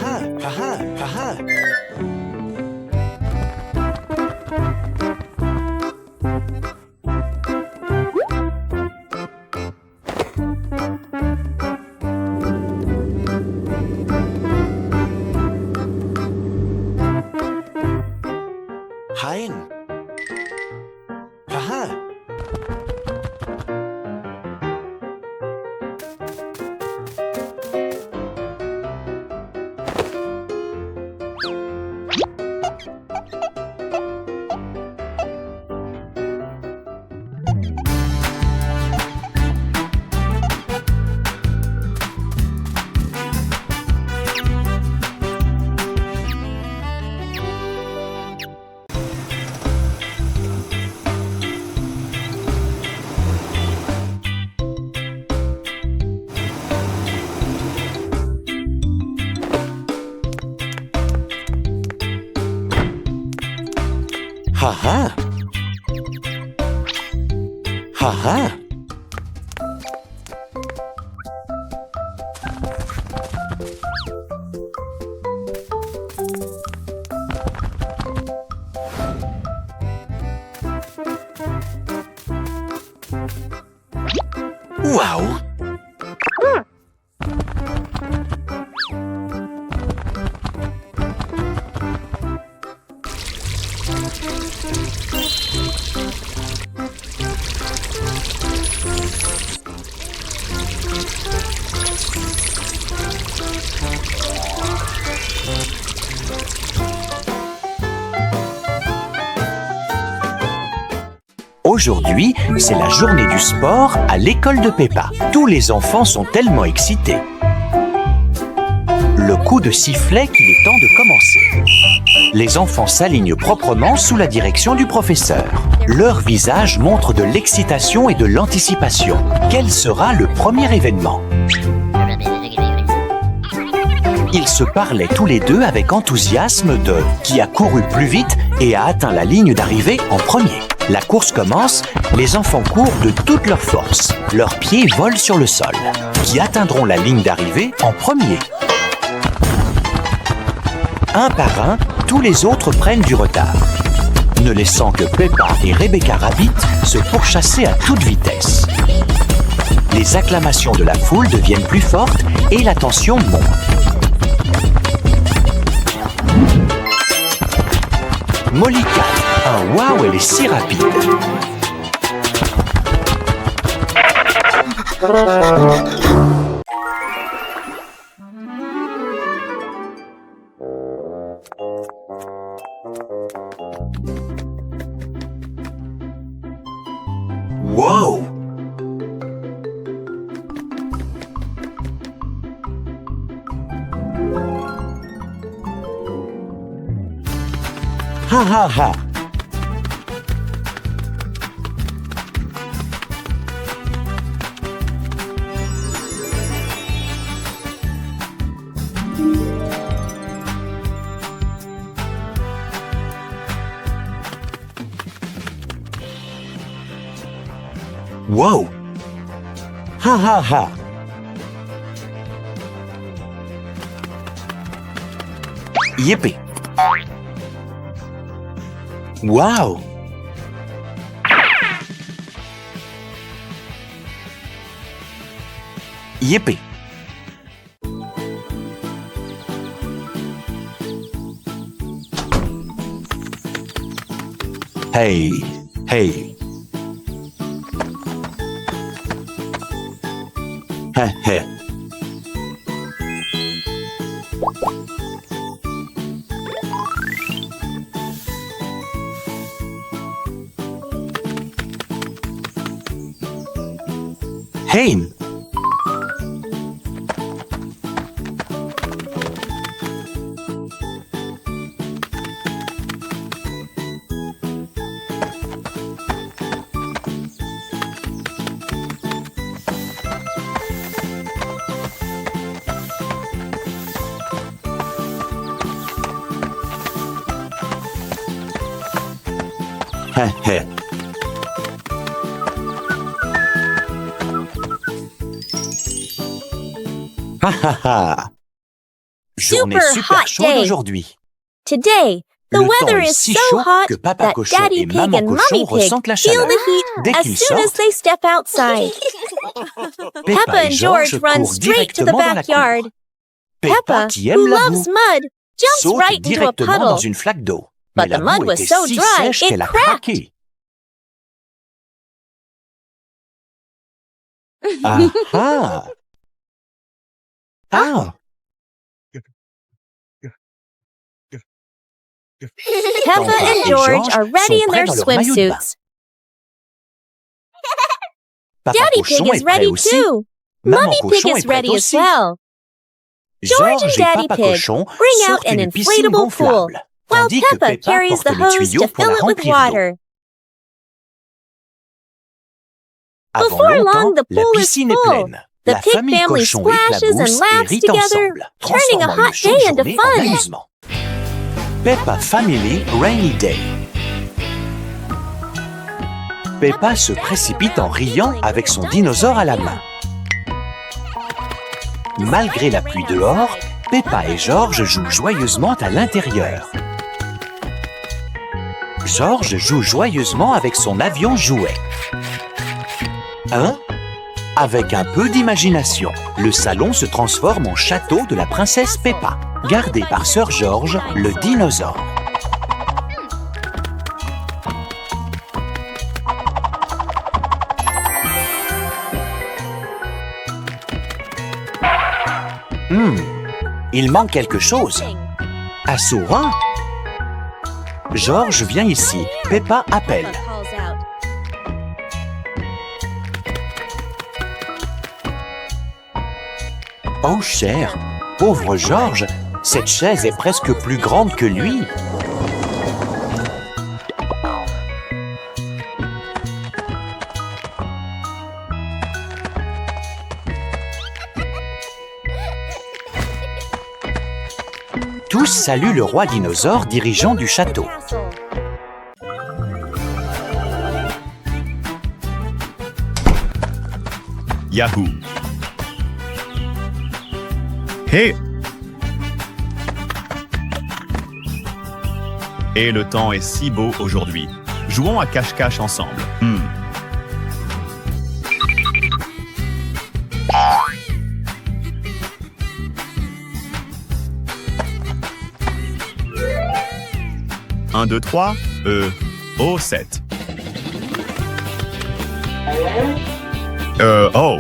ha ha ha ha ha. Hein. Ha ha. Ha ha. Ha ha. Wow. Aujourd'hui, c'est la journée du sport à l'école de Peppa. Tous les enfants sont tellement excités. Le coup de sifflet qu'il est temps de commencer. Les enfants s'alignent proprement sous la direction du professeur. Leur visage montre de l'excitation et de l'anticipation. Quel sera le premier événement? Ils se parlaient tous les deux avec enthousiasme de qui a couru plus vite et a atteint la ligne d'arrivée en premier. La course commence, les enfants courent de toute leur force. Leurs pieds volent sur le sol. Qui atteindront la ligne d'arrivée en premier? Un par un, tous les autres prennent du retard, ne laissant que Peppa et Rebecca Rabbit se pourchasser à toute vitesse. Les acclamations de la foule deviennent plus fortes et la tension monte. Molly Cat, un wow, elle est si rapide. Wow! Ha ha ha! Wow! Ha ha ha! Yippee! Wow! Yippee! Hey! Hey! Heh heh. Hein. Heh heh. Ha ha ha. Journée super chaude aujourd'hui. Today, the Le temps weather est is si so chaud hot que Papa that Cochon Daddy et Pig Maman and Cochon Mommy Pig ressentent la feel chaleur. the heat Dès as qu'ils soon as sortent, they step outside. Peppa Peppa et and George George run courent straight to the directement dans la backyard. cour. Peppa, Peppa, qui who aime la loves boue, mud, jumps saute right into a directement dans puddle. une flaque d'eau. But Mais la the mud boue was était so si dry, sèche it qu'elle a cracked. craqué. Ah ah! Ah! Peppa and et George George are ready sont in prêts their dans leur maillot de bain. swimsuits. Papa Daddy Pig Cochon is est prêt ready aussi. too. Maman Mommy Pig Cochon is est prête ready as aussi. well. George and George et Daddy Papa Pig Cochon bring out sortent an une piscine inflatable pool, gonflable, while tandis que Peppa Peppa carries porte the le hose tuyau to pour fill la it with remplir d'eau. water. Avant Before longtemps, long, the la pool is piscine est full. pleine. The La pig famille family Cochon splashes and éclabousse et laughs rit together, ensemble, turning a transformant une hot chaude day into journée en fun. amusement. Peppa Family Rainy Day. Peppa se précipite en riant avec son dinosaure à la main. Malgré la pluie dehors, Peppa et George jouent joyeusement à l'intérieur. George joue joyeusement avec son avion jouet. Avec un peu d'imagination, le salon se transforme en château de la princesse Peppa, gardé par Sir George, le dinosaure. Il manque quelque chose. Un sourd. George vient ici. Peppa appelle. Oh cher, pauvre George, cette chaise est presque plus grande que lui. Tous saluent le roi dinosaure dirigeant du château. Yahoo! Hé! Et le temps est si beau aujourd'hui. Jouons à cache-cache ensemble. Un, 2, 3, oh, 7. Oh.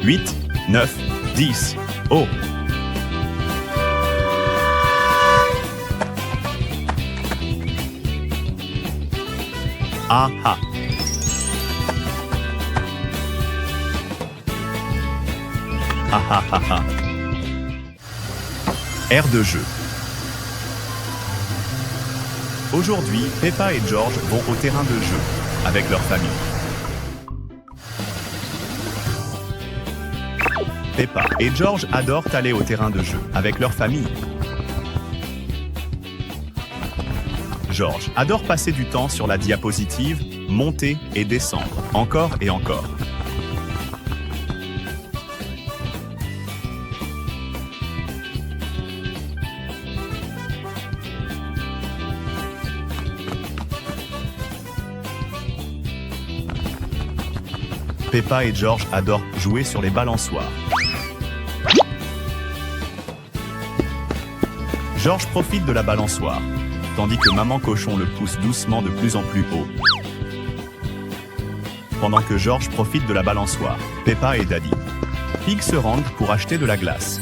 Huit, 9, 10. Oh. Ah ah. Ah ah ah ah. Aire de jeu. Aujourd'hui, Peppa et George vont au terrain de jeu avec leur famille. Peppa et George adorent aller au terrain de jeu avec leur famille. George adore passer du temps sur la diapositive, monter et descendre, encore et encore. Peppa et George adorent jouer sur les balançoires. George profite de la balançoire, tandis que Maman Cochon le pousse doucement de plus en plus haut. Pendant que George profite de la balançoire, Peppa et Daddy Pig se rendent pour acheter de la glace.